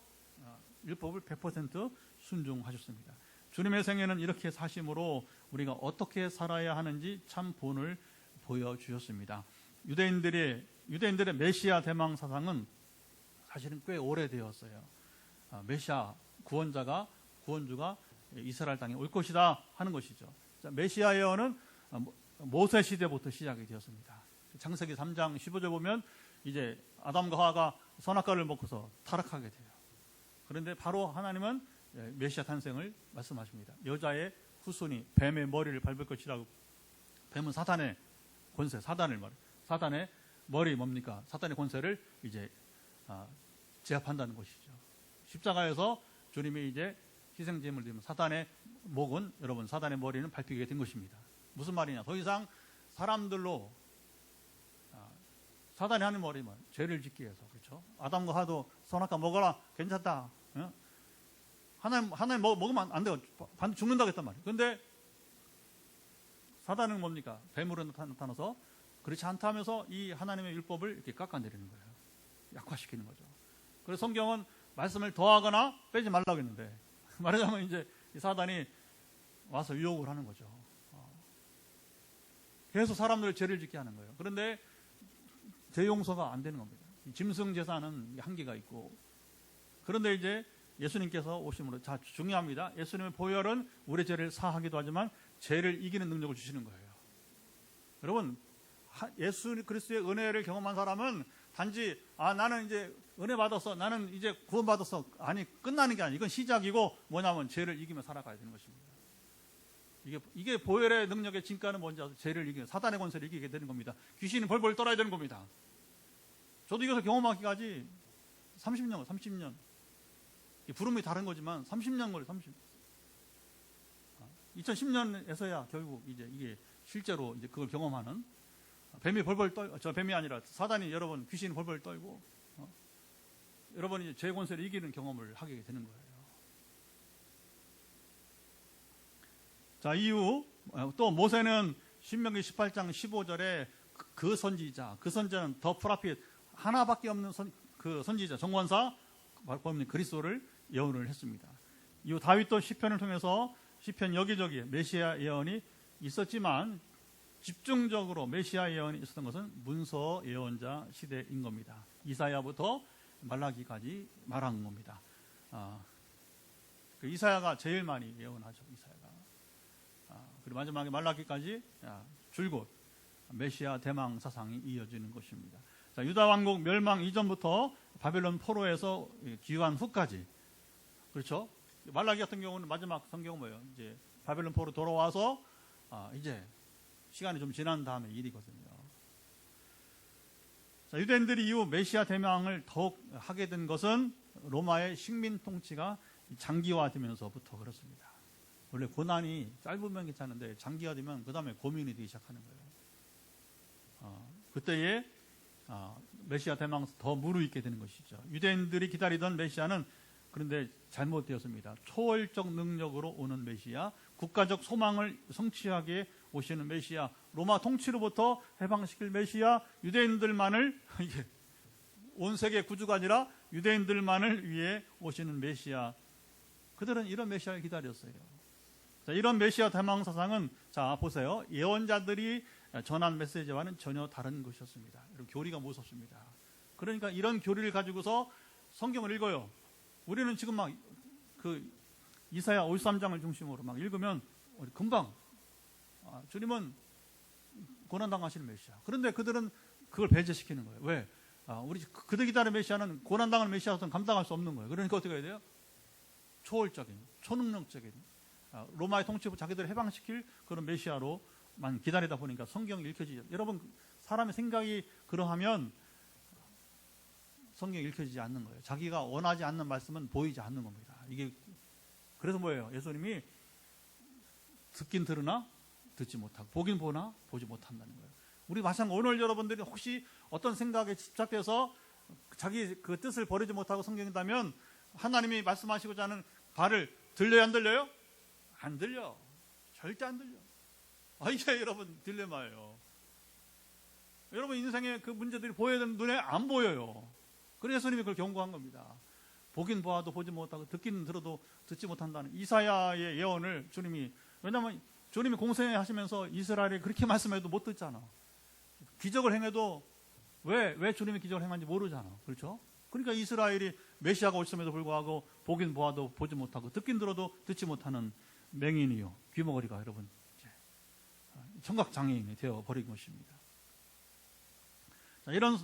율법을 100% 순종하셨습니다. 주님의 생애는 이렇게 사심으로 우리가 어떻게 살아야 하는지 참 본을 보여주셨습니다. 유대인들의 메시아 대망 사상은 사실은 꽤 오래되었어요. 메시아 구원주가 이스라엘 땅에 올 것이다 하는 것이죠. 메시아 예언은 모세 시대부터 시작이 되었습니다. 창세기 3장 15절 보면 이제 아담과 하와가 선악과를 먹고서 타락하게 돼요. 그런데 바로 하나님은 메시아 탄생을 말씀하십니다. 여자의 후손이 뱀의 머리를 밟을 것이라고. 뱀은 사단의 권세, 사단의 머리 뭡니까? 사단의 권세를 이제 제압한다는 것이죠. 십자가에서 주님이 이제 희생제물을 드리면 사단의 목은, 여러분, 사단의 머리는 밟히게 된 것입니다. 무슨 말이냐? 더 이상 사람들로 사단이 하는 머리만 죄를 짓기 위해서, 그렇죠? 아담과 하도 선악과 먹어라, 괜찮다. 하나님 먹으면 안 돼요. 반드시 죽는다고 했단 말이에요. 그런데 사단은 뭡니까? 뱀으로 나타나서 그렇지 않다 하면서 이 하나님의 율법을 이렇게 깎아내리는 거예요. 약화시키는 거죠. 그래서 성경은 말씀을 더하거나 빼지 말라고 했는데, 말하자면 이제 이 사단이 와서 유혹을 하는 거죠. 계속 사람들을 죄를 짓게 하는 거예요. 그런데 죄 용서가 안 되는 겁니다. 짐승 제사는 한계가 있고, 그런데 이제 예수님께서 오심으로, 자, 중요합니다. 예수님의 보혈은 우리 죄를 사하기도 하지만 죄를 이기는 능력을 주시는 거예요. 여러분, 예수 그리스도의 은혜를 경험한 사람은 단지 나는 이제 은혜 받았어, 나는 이제 구원 받았어, 아니, 끝나는 게 아니에요. 이건 시작이고 뭐냐면 죄를 이기며 살아가야 되는 것입니다. 이게 보혈의 능력의 진가는 뭔지 아세요? 죄를 이기며 사단의 권세를 이기게 되는 겁니다. 귀신이 벌벌 떨어야 되는 겁니다. 저도 이것을 경험하기까지 30년. 부름이 다른 거지만 30년 걸려. 2010년에서야 결국 이제 이게 실제로 이제 그걸 경험하는, 뱀이 벌벌 떨, 저 뱀이 아니라 사단이, 여러분, 귀신이 벌벌 떨고, 여러분이 이제 죄 권세를 이기는 경험을 하게 되는 거예요. 자, 이후 또 모세는 신명기 18장 15절에 그 선지자는 더 프라핏, 하나밖에 없는 그 선지자, 정권사 그리스도를 예언을 했습니다. 이후 다윗도 시편을 통해서 시편 여기저기 메시아 예언이 있었지만 집중적으로 메시아 예언이 있었던 것은 문서 예언자 시대인 겁니다. 이사야부터 말라기까지 말한 겁니다. 그 이사야가 제일 많이 예언하죠. 이사야가. 그리고 마지막에 말라기까지 줄곧 메시아 대망 사상이 이어지는 것입니다. 자, 유다 왕국 멸망 이전부터 바벨론 포로에서 귀환 후까지, 그렇죠? 말라기 같은 경우는 마지막 성경은 뭐예요? 이제 바벨론 포로 돌아와서 이제 시간이 좀 지난 다음에 일이거든요. 자, 유대인들이 이후 메시아 대망을 더욱 하게 된 것은 로마의 식민 통치가 장기화되면서부터 그렇습니다. 원래 고난이 짧으면 괜찮은데 장기화되면 그 다음에 고민이 되기 시작하는 거예요. 그때에 메시아 대망 더 무르익게 되는 것이죠. 유대인들이 기다리던 메시아는 그런데 잘못되었습니다. 초월적 능력으로 오는 메시아, 국가적 소망을 성취하게 오시는 메시아, 로마 통치로부터 해방시킬 메시아, 유대인들만을 이게 온 세계 구주가 아니라 유대인들만을 위해 오시는 메시아, 그들은 이런 메시아를 기다렸어요. 자, 이런 메시아 대망 사상은, 자 보세요, 예언자들이 전한 메시지와는 전혀 다른 것이었습니다. 교리가 무섭습니다. 그러니까 이런 교리를 가지고서 성경을 읽어요. 우리는 지금 막 그 이사야 53장을 중심으로 막 읽으면 금방 주님은 고난당하시는 메시아. 그런데 그들은 그걸 배제시키는 거예요. 왜? 우리 그들 기다리는 메시아는 고난당하는 메시아로서는 감당할 수 없는 거예요. 그러니까 어떻게 해야 돼요? 초월적인, 초능력적인, 로마의 통치부 자기들을 해방시킬 그런 메시아로만 기다리다 보니까 성경이 읽혀지죠. 여러분, 사람의 생각이 그러하면 성경이 읽혀지지 않는 거예요. 자기가 원하지 않는 말씀은 보이지 않는 겁니다. 이게 그래서 뭐예요? 예수님이 듣긴 들으나 듣지 못하고 보긴 보나 보지 못한다는 거예요. 우리 마찬가지 오늘 여러분들이 혹시 어떤 생각에 집착돼서 자기 그 뜻을 버리지 못하고 성경이다면 하나님이 말씀하시고자 하는 바를 들려요, 안 들려요? 안 들려. 절대 안 들려. 이게 여러분 딜레마예요. 여러분 인생의 그 문제들이 보여야 되는 눈에 안 보여요. 그래서 예수님이 그걸 경고한 겁니다. 보긴 보아도 보지 못하고 듣긴 들어도 듣지 못한다는 이사야의 예언을 주님이, 왜냐하면 주님이 공생하시면서 이스라엘이 그렇게 말씀해도 못 듣잖아. 기적을 행해도 왜 주님이 기적을 행한지 모르잖아. 그렇죠? 그러니까 이스라엘이 메시아가 오셨음에도 불구하고 보긴 보아도 보지 못하고 듣긴 들어도 듣지 못하는 맹인이요, 귀머거리가 여러분 청각장애인이 되어버린 것입니다. 자, 이런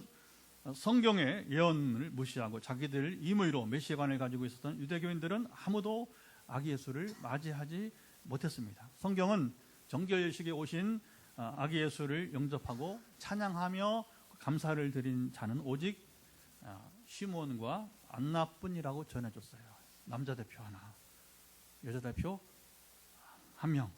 성경의 예언을 무시하고 자기들 임의로 메시아관을 가지고 있었던 유대교인들은 아무도 아기 예수를 맞이하지 못했습니다. 성경은 정결식에 오신 아기 예수를 영접하고 찬양하며 감사를 드린 자는 오직 시몬과 안나뿐이라고 전해줬어요. 남자 대표 하나, 여자 대표 한 명.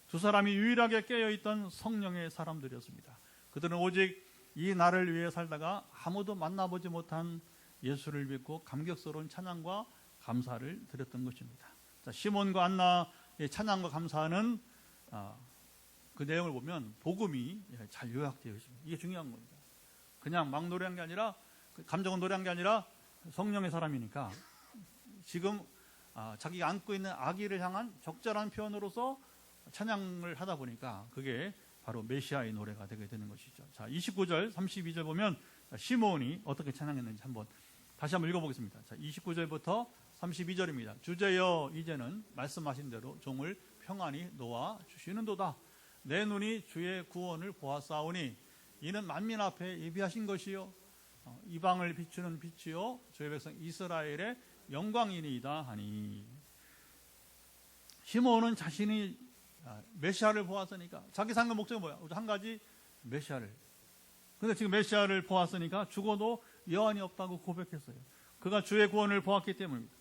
두 사람이 유일하게 깨어있던 성령의 사람들이었습니다. 그들은 오직 이 날을 위해 살다가 아무도 만나보지 못한 예수를 믿고 감격스러운 찬양과 감사를 드렸던 것입니다. 자, 시몬과 안나의 찬양과 감사는 그 내용을 보면 복음이 잘 요약되어 있습니다. 이게 중요한 겁니다. 그냥 막 노래한 게 아니라, 감정은 노래한 게 아니라 성령의 사람이니까 지금 자기가 안고 있는 아기를 향한 적절한 표현으로서 찬양을 하다 보니까 그게 바로 메시아의 노래가 되게 되는 것이죠. 자, 29절, 32절 보면 시몬이 어떻게 찬양했는지 다시 한번 읽어보겠습니다. 자, 29절부터 32절입니다. 주제여 이제는 말씀하신 대로 종을 평안히 놓아 주시는도다. 내 눈이 주의 구원을 보았사오니 이는 만민 앞에 예비하신 것이요 이방을 비추는 빛이요 주의 백성 이스라엘의 영광이니이다 하니, 시몬은 자신이 메시아를 보았으니까 자기 삶의 목적은 뭐야? 한 가지, 메시아를. 근데 지금 메시아를 보았으니까 죽어도 여한이 없다고 고백했어요. 그가 주의 구원을 보았기 때문입니다.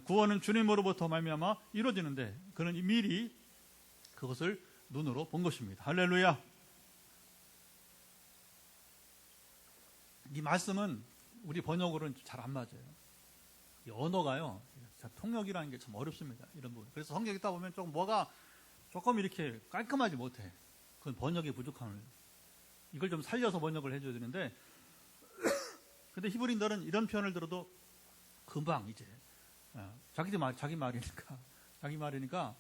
구원은 주님으로부터 말미암아 이루어지는데 그는 미리 그것을 눈으로 본 것입니다. 할렐루야. 이 말씀은 우리 번역으로는 잘 안 맞아요. 이 언어가요, 통역이라는 게 참 어렵습니다. 이런 부분. 그래서 성경 읽다 보면 조금 이렇게 깔끔하지 못해. 그건 번역이 부족한 거예요. 이걸 좀 살려서 번역을 해줘야 되는데, 근데 히브리인들은 이런 표현을 들어도 금방 이제 자기 말이니까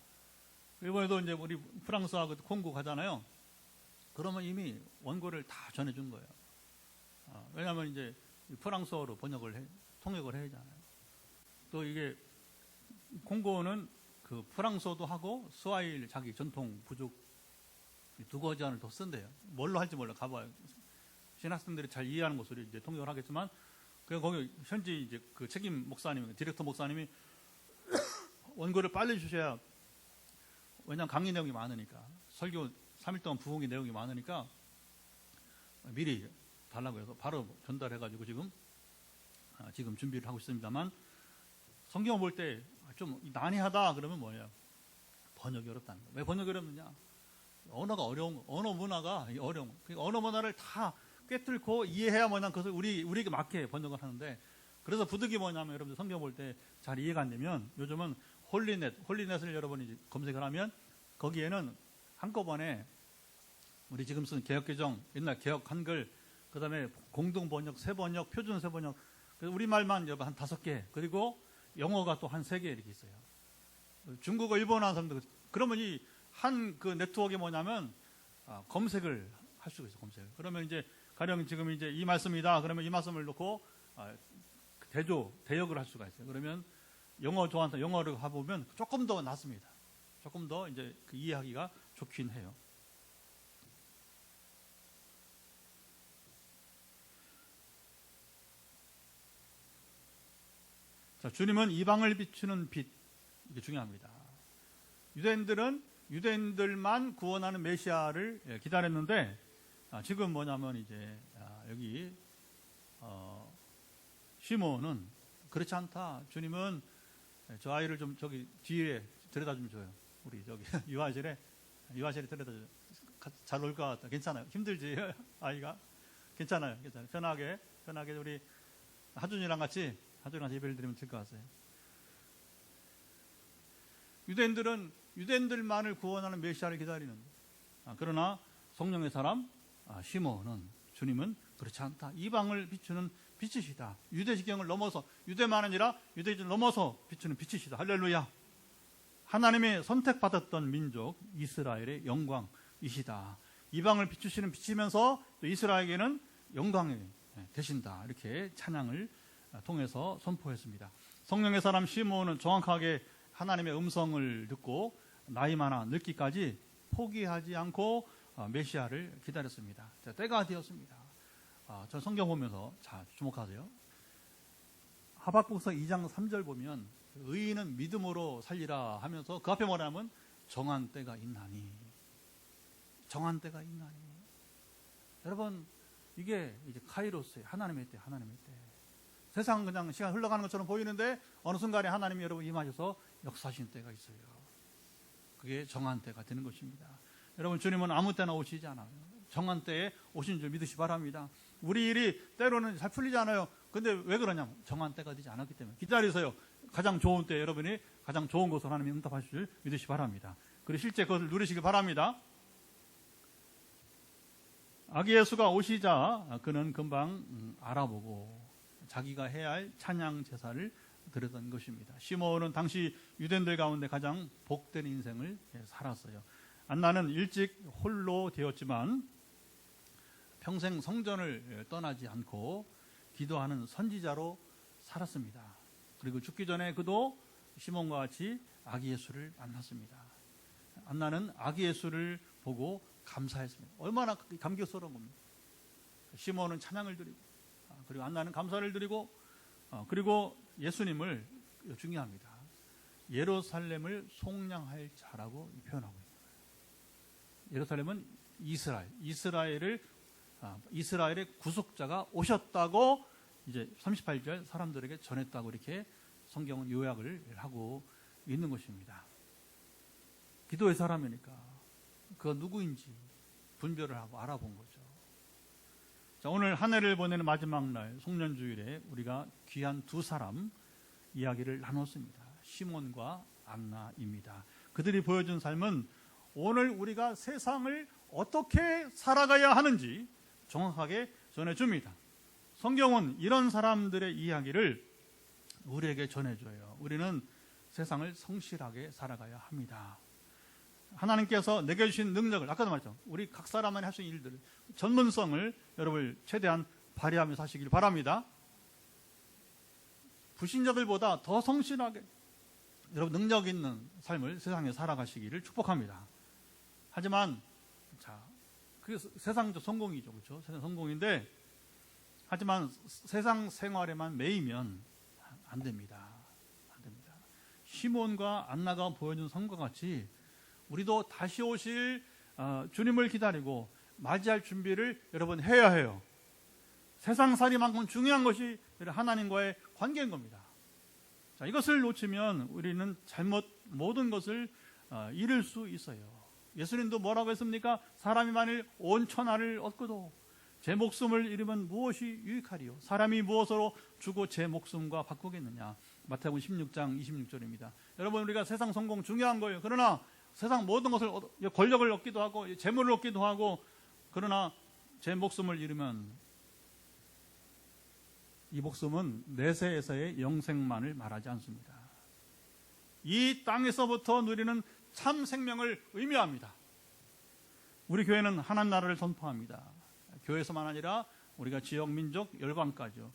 이번에도 이제 우리 프랑스하고 콩고 가잖아요. 그러면 이미 원고를 다 전해준 거예요. 왜냐하면 이제 프랑스어로 통역을 해야 하잖아요. 또 이게 콩고는 그 프랑스어도 하고 스와힐 자기 전통 부족 두 거지안을 더 쓴대요. 뭘로 할지 몰라. 가봐요. 신학생들이 잘 이해하는 것으로 이제 통역을 하겠지만, 거기 현지 이제 그 책임 목사님, 디렉터 목사님이 원고를 빨리 주셔야, 왜냐하면 강의 내용이 많으니까, 설교 3일 동안 부흥의 내용이 많으니까 미리 달라고 해서 바로 전달해가지고 지금 준비를 하고 있습니다만, 성경 볼 때 좀 난해하다 그러면 뭐예요? 번역이 어렵다는 거예요. 왜 번역이 어렵느냐? 언어가 어려운, 언어 문화가 어려운. 그러니까 언어 문화를 다 꿰뚫고 이해해야 그것을 우리에게 맞게 번역을 하는데, 그래서 부득이 뭐냐면 여러분들 성경 볼 때 잘 이해가 안 되면 요즘은 홀리넷을 여러분이 검색을 하면 거기에는 한꺼번에 우리 지금 쓰는 개혁개정, 옛날 개혁 한글, 그 다음에 공동번역, 새번역, 표준 새번역, 우리말만 한 5개, 그리고 영어가 또 한 3개 이렇게 있어요. 중국어, 일본어 하는 사람들, 그러면 이 한 그 네트워크에 뭐냐면 검색을 할 수가 있어요. 검색을. 그러면 이제 가령 지금 이제 이 말씀이다. 그러면 이 말씀을 놓고 대역을 할 수가 있어요. 그러면 영어 좋아하는 영어를 해보면 조금 더 낫습니다. 조금 더 이제 그 이해하기가 좋긴 해요. 자, 주님은 이방을 비추는 빛, 이게 중요합니다. 유대인들만 구원하는 메시아를 기다렸는데, 지금 뭐냐면 이제 여기 시몬은 그렇지 않다. 주님은 저 아이를 좀 저기 뒤에 데려다 좀 줘요. 우리 저기 유아실에 데려다 줘요. 잘 놀 것 같다. 괜찮아요. 힘들지 아이가? 괜찮아요. 편하게 우리 하준이랑 같이 예배를 드리면 될 것 같아요. 유대인들만을 구원하는 메시아를 기다리는. 그러나 성령의 사람 시몬은 주님은 그렇지 않다. 이방을 비추는 빛이시다. 유대지경을 넘어서 유대만 아니라 유대인을 넘어서 비추는 빛이시다. 할렐루야. 하나님의 선택받았던 민족 이스라엘의 영광이시다. 이방을 비추시는 빛이면서 또 이스라엘에게는 영광이 되신다. 이렇게 찬양을 통해서 선포했습니다. 성령의 사람 시몬은 정확하게 하나님의 음성을 듣고 나이 많아 늙기까지 포기하지 않고 메시아를 기다렸습니다. 때가 되었습니다. 저 성경 보면서 자 주목하세요. 하박국서 2장 3절 보면 의인은 믿음으로 살리라 하면서 그 앞에 뭐라면 정한 때가 있나니. 여러분 이게 이제 카이로스예요. 하나님의 때. 세상 그냥 시간 흘러가는 것처럼 보이는데 어느 순간에 하나님이 여러분 임하셔서 역사하신 때가 있어요. 그게 정한 때가 되는 것입니다. 여러분 주님은 아무 때나 오시지 않아요. 정한 때에 오신 줄 믿으시 바랍니다. 우리 일이 때로는 잘 풀리지 않아요. 근데 왜 그러냐면 정한 때가 되지 않았기 때문에 기다리세요. 가장 좋은 때 여러분이 가장 좋은 것을 하나님이 응답하실 줄 믿으시 바랍니다. 그리고 실제 그것을 누리시기 바랍니다. 아기 예수가 오시자 그는 금방 알아보고 자기가 해야 할 찬양 제사를 드렸던 것입니다. 시몬은 당시 유대인들 가운데 가장 복된 인생을 살았어요. 안나는 일찍 홀로 되었지만 평생 성전을 떠나지 않고 기도하는 선지자로 살았습니다. 그리고 죽기 전에 그도 시몬과 같이 아기 예수를 만났습니다. 안나는 아기 예수를 보고 감사했습니다. 얼마나 감격스러운 겁니다. 시몬은 찬양을 드리고 그리고 안나는 감사를 드리고 그리고 예수님을 중요합니다. 예루살렘을 속량할 자라고 표현하고 있는 거예요. 예루살렘은 이스라엘의 구속자가 오셨다고 이제 38절 사람들에게 전했다고 이렇게 성경은 요약을 하고 있는 것입니다. 기도의 사람이니까 그가 누구인지 분별을 하고 알아본 거죠. 자, 오늘 한 해를 보내는 마지막 날 송년주일에 우리가 귀한 두 사람 이야기를 나눴습니다. 시몬과 안나입니다. 그들이 보여준 삶은 오늘 우리가 세상을 어떻게 살아가야 하는지 정확하게 전해줍니다. 성경은 이런 사람들의 이야기를 우리에게 전해줘요. 우리는 세상을 성실하게 살아가야 합니다. 하나님께서 내게 주신 능력을 아까도 말했죠. 우리 각 사람만이 할 수 있는 일들을 전문성을 여러분 최대한 발휘하면서 하시길 바랍니다. 불신자들보다 더 성실하게 여러분 능력 있는 삶을 세상에 살아가시기를 축복합니다. 하지만 자, 그게 세상적 성공이죠. 그렇죠? 세상 성공인데 하지만 세상 생활에만 매이면 안 됩니다. 시몬과 안나가 보여준 성과 같이 우리도 다시 오실 주님을 기다리고 맞이할 준비를 여러분 해야 해요. 세상살이만큼 중요한 것이 하나님과의 관계인 겁니다. 자, 이것을 놓치면 우리는 모든 것을 잃을 수 있어요. 예수님도 뭐라고 했습니까? 사람이 만일 온 천하를 얻고도 제 목숨을 잃으면 무엇이 유익하리요? 사람이 무엇으로 주고 제 목숨과 바꾸겠느냐? 마태복음 16장 26절입니다. 여러분 우리가 세상 성공 중요한 거예요. 그러나 세상 모든 것을 권력을 얻기도 하고 재물을 얻기도 하고 그러나 제 목숨을 잃으면 이 목숨은 내세에서의 영생만을 말하지 않습니다. 이 땅에서부터 누리는 참 생명을 의미합니다. 우리 교회는 하나님 나라를 선포합니다. 교회에서만 아니라 우리가 지역, 민족, 열방까지요.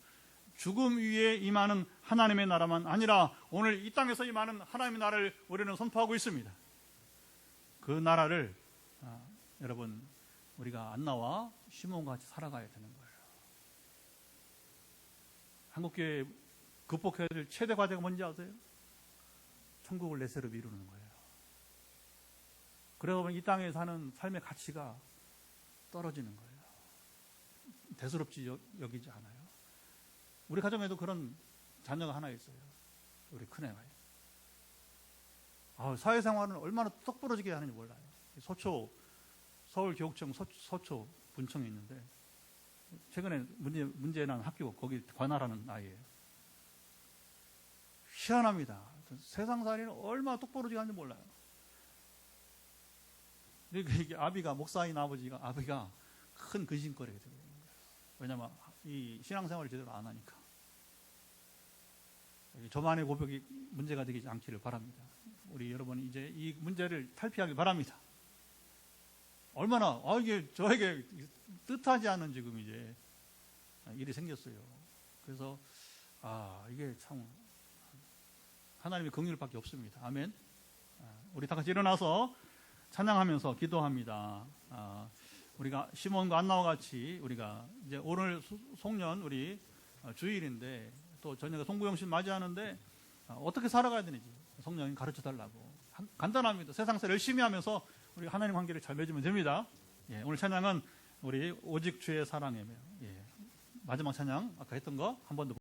죽음 위에 임하는 하나님의 나라만 아니라 오늘 이 땅에서 임하는 하나님의 나라를 우리는 선포하고 있습니다. 그 나라를 여러분 우리가 안나와 시몬과 같이 살아가야 되는 거예요. 한국교회 극복해야 될 최대 과제가 뭔지 아세요? 천국을 내세로 미루는 거예요. 그러다 보면 이 땅에 사는 삶의 가치가 떨어지는 거예요. 대수롭지 여기지 않아요. 우리 가정에도 그런 자녀가 하나 있어요. 우리 큰애가. 사회생활은 얼마나 똑부러지게 하는지 몰라요. 서초, 서울교육청 서초 분청에 있는데 최근에 문제난 학교 거기 관할하는 아이예요. 희한합니다. 세상살이는 얼마나 똑부러지게 하는지 몰라요. 이게 아비가 목사인 아비가 큰 근심거리가 되는 거예요. 왜냐하면 이 신앙생활을 제대로 안 하니까. 저만의 고백이 문제가 되지 않기를 바랍니다. 우리 여러분 이제 이 문제를 탈피하길 바랍니다. 얼마나 이게 저에게 뜻하지 않은 지금 이제 일이 생겼어요. 그래서 이게 참 하나님의 긍휼밖에 없습니다. 아멘. 우리 다 같이 일어나서 찬양하면서 기도합니다. 우리가 시몬과 안나와 같이 우리가 이제 오늘 송년 우리 주일인데 또 저녁에 송구영신 맞이하는데 어떻게 살아가야 되는지 성령님 가르쳐 달라고. 간단합니다. 세상살 열심히 하면서 우리 하나님 관계를 잘 맺으면 됩니다. 예, 오늘 찬양은 우리 오직 주의 사랑이며 마지막 찬양 아까 했던 거 한 번 더